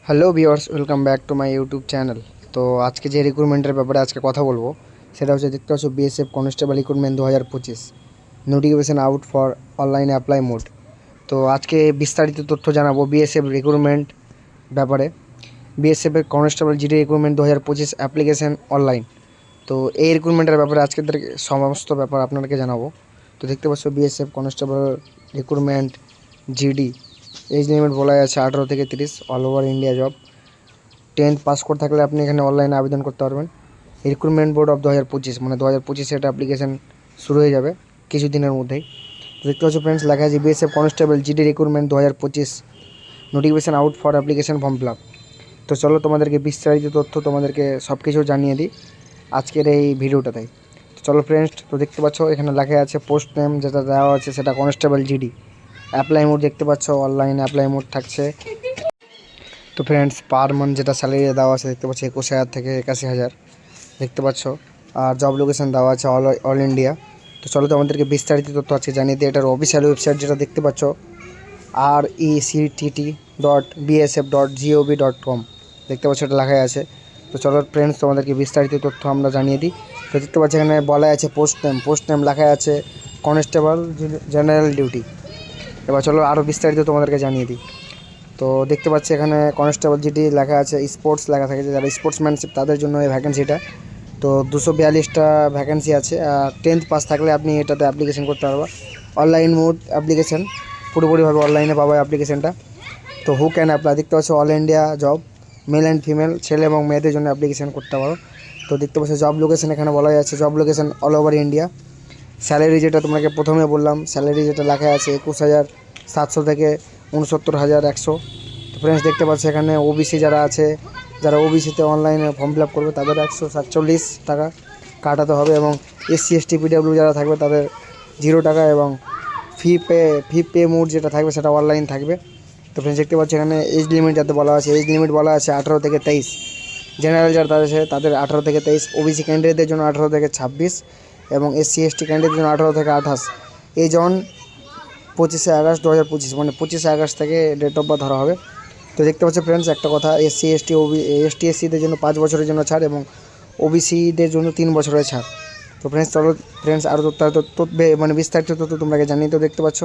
Hello viewers, welcome back to my YouTube channel. তো আজকে যে রিক্রুটমেন্টের ব্যাপারে আজকে কথা বলবো সেটা হচ্ছে, দেখতে পাচ্ছ BSF constable recruitment 2025 notification out for অনলাইনে অ্যাপ্লাই মোড। তো আজকে বিস্তারিত তথ্য জানাবো বিএসএফ রিক্রুটমেন্ট ব্যাপারে। বিএসএফের constable GD recruitment 2025 application online. তো এই রিক্রুটমেন্টের ব্যাপারে আজকে সমস্ত ব্যাপার আপনাদেরকে জানাবো। তো দেখতে পাচ্ছ BSF constable recruitment GD age limit বলা আছে 18 থেকে 30, all over India job. 10th pass করে থাকলে আপনি এখানে অনলাইনে আবেদন করতে পারবেন। রিক্রুটমেন্ট বোর্ড অফ 2025 মানে 2025 এটা অ্যাপ্লিকেশন শুরু হয়ে যাবে কিছুদিনের মধ্যেই। দেখতে পাচ্ছ ফ্রেন্ডস, লেখা আছে BSF constable GD recruitment 2025 notification out for application form fill up. তো চলো তোমাদেরকে বিস্তারিত তথ্য তোমাদেরকে সব কিছু জানিয়ে দিই আজকের এই ভিডিওটাতে। তো চলো ফ্রেন্ডস, তো দেখতে পাচ্ছ এখানে লেখা আছে পোস্ট নেম যেটা দেওয়া আছে সেটা কনস্টেবল জিডি। অ্যাপ্লাই মোড দেখতে পাচ্ছ অনলাইনে অ্যাপ্লাই মোড থাকছে। তো ফ্রেন্ডস, পার মান্থ যেটা স্যালারি দেওয়া আছে দেখতে পাচ্ছ 21,000 থেকে 81,000 দেখতে পাচ্ছ। আর জব লোকেশন দেওয়া আছে অল ইন্ডিয়া। তো চলো তো আমাদেরকে বিস্তারিত তথ্য আজকে জানিয়ে দিই। এটার অফিসিয়াল ওয়েবসাইট যেটা দেখতে পাচ্ছ rectt.bsf.gov.com দেখতে পাচ্ছ, এটা লেখাই আছে। তো চলো ফ্রেন্ডস, তোমাদেরকে বিস্তারিত তথ্য আমরা জানিয়ে দিই। তো দেখতে পাচ্ছি এখানে বলা আছে পোস্ট নেম লেখা আছে কনস্টেবল জেনারেল ডিউটি। এবার চলো আরও বিস্তারিত তোমাদেরকে জানিয়ে দিই। তো দেখতে পাচ্ছি এখানে কনস্টেবল জিডি লেখা আছে, স্পোর্টস লেখা থাকে, যারা স্পোর্টসম্যানশিপ তাদের জন্য এই ভ্যাকেন্সিটা। তো 242টা ভ্যাকেন্সি আছে। আর 10th পাস থাকলে আপনি এটাতে অ্যাপ্লিকেশন করতে পারবা। অনলাইন মোড অ্যাপ্লিকেশন, পুরোপুরিভাবে অনলাইনে পাবা অ্যাপ্লিকেশনটা। তো হু ক্যান অ্যাপ্লাই দেখতে পাচ্ছ all India job, male and female, ছেলে এবং মেয়েদের জন্য অ্যাপ্লিকেশন করতে পারো। তো দেখতে পাচ্ছ জব লোকেশন এখানে বলা যাচ্ছে job location all over India. Salary যেটা তোমাকে প্রথমে বললাম, স্যালারি যেটা লেখা আছে 21,700 থেকে 69,100। তো ফ্রেন্ডস দেখতে পাচ্ছি এখানে ওবিসি যারা আছে, যারা ওবিসিতে অনলাইনে ফর্ম ফিল আপ করবে তাদের 147 টাকা কাটাতে হবে, এবং SC ST PW যারা থাকবে তাদের 0 টাকা, এবং ফি পে মোড যেটা থাকবে সেটা অনলাইন থাকবে। তো ফ্রেন্ডস দেখতে পাচ্ছি এখানে এজ লিমিট যাতে বলা আছে, এজ লিমিট বলা আছে 18 থেকে 23। জেনারেল যারা আছে তাদের 18 থেকে 23, ওবিসি ক্যান্ডিডেটদের জন্য 18 থেকে 26, এবং SC ST ক্যান্ডিডেটদের জন্য 18 থেকে 28। এজ অন 25শে আগস্ট 2025 মানে 25শে আগস্ট থেকে ডেট অফ বার্থ ধরা হবে। তো দেখতে পাচ্ছ ফ্রেন্ডস একটা কথা, SC ST SCদের জন্য 5 বছরের জন্য ছাড়, এবং ওবিসিদের জন্য 3 বছরের ছাড়। তো ফ্রেন্ডস চলো ফ্রেন্ডস আরও মানে বিস্তারিত তথ্য তোমরাকে জানিয়ে। তো দেখতে পাচ্ছ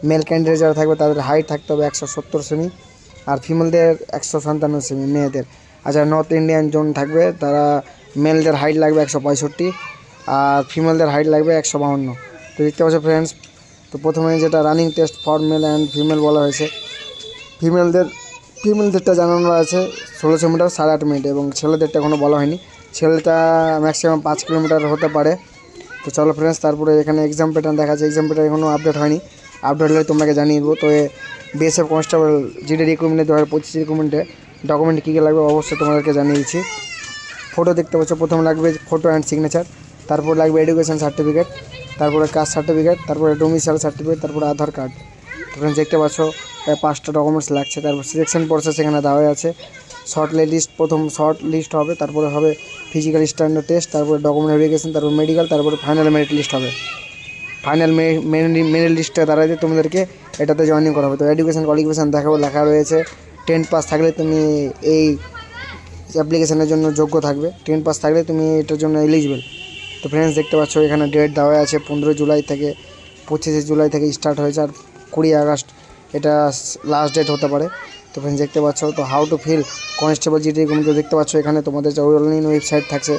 মেল ক্যান্ডিডেট যারা থাকবে তাদের হাইট থাকতে হবে 170 সেমি, আর ফিমেলদের 157 সেমি মেয়েদের। আর যারা নর্থ ইন্ডিয়ান জোন থাকবে তারা মেলদের হাইট লাগবে 165, আর ফিমেলদের হাইট লাগবে 152। তো দেখতে পাচ্ছ ফ্রেন্ডস, তো প্রথমে যেটা running test for male and female বলা হয়েছে, ফিমেলদেরটা জানানো আছে 1600 মিটার 8.5 মিনিট, এবং ছেলেদেরটা এখনও বলা হয়নি, ছেলেটা ম্যাক্সিমাম 5 কিলোমিটার হতে পারে। তো চলো ফ্রেন্ডস, তারপরে এখানে এক্সাম প্যাটার্ন দেখা যাচ্ছে, এক্সাম প্যাটার্ন এখনও আপডেট হয়নি, আপডেট হলে তোমাকে জানিয়ে দেবো। তো বিএসএফ কনস্টেবল জিডি রিক্রুটমেন্টে 2025 রিক্রুটমেন্টে ডকুমেন্ট কী কী লাগবে অবশ্যই তোমাদেরকে জানিয়ে দিচ্ছি। ফটো দেখতে পাচ্ছ, প্রথম লাগবে ফটো অ্যান্ড সিগনেচার, তারপর লাগবে এডুকেশন সার্টিফিকেট, তারপরে কাস্ট সার্টিফিকেট, তারপরে ডোমিসাইল সার্টিফিকেট, তারপরে আধার কার্ড। ফ্রেন্ডস দেখতে পাচ্ছ 5টা ডকুমেন্টস লাগছে। তারপর সিলেকশন প্রসেস এখানে দেওয়া আছে, প্রথম শর্ট লিস্ট হবে, তারপরে হবে ফিজিক্যাল স্ট্যান্ডার্ড টেস্ট, তারপরে ডকুমেন্ট ভেরিফিকেশন, তারপর মেডিকেল, তারপরে ফাইনাল মেরিট লিস্ট হবে। ফাইনাল মেরিট লিস্টে দাঁড়াতে তোমাদেরকে এটাতে জয়েনিং করা হবে। তো এডুকেশন কোয়ালিফিকেশান দেখাবো, লেখা রয়েছে 10 পাস থাকলে তুমি এই অ্যাপ্লিকেশনের জন্য যোগ্য থাকবে, 10 পাস থাকলে তুমি এটার জন্য এলিজিবল। তো ফ্রেন্ডস দেখতে পাচ্ছ এখানে ডেট দেওয়া আছে 15 জুলাই থেকে 25 জুলাই থেকে স্টার্ট হয়েছে, আর 20 আগস্ট এটা লাস্ট ডেট হতে পারে। তো ফ্রেন্ডস দেখতে পাচ্ছ, তো how to fill constable GD recruitment দেখতে পাচ্ছ এখানে তোমাদের যে অনলাইন ওয়েবসাইট থাকছে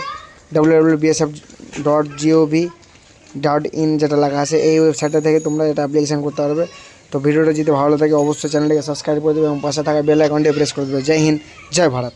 www.bsf.gov.in যেটা লেখা আছে, এই ওয়েবসাইটটা থেকে তোমরা এটা অ্যাপ্লিকেশন করতে পারবে। তো ভিডিওটা যদি ভালো লাগে অবশ্যই চ্যানেলটাকে সাবস্ক্রাইব করে দেবে, এবং পাশে থাকা বেল আইকনটি প্রেস করে দেবে। জয় হিন্দ, জয় ভারত।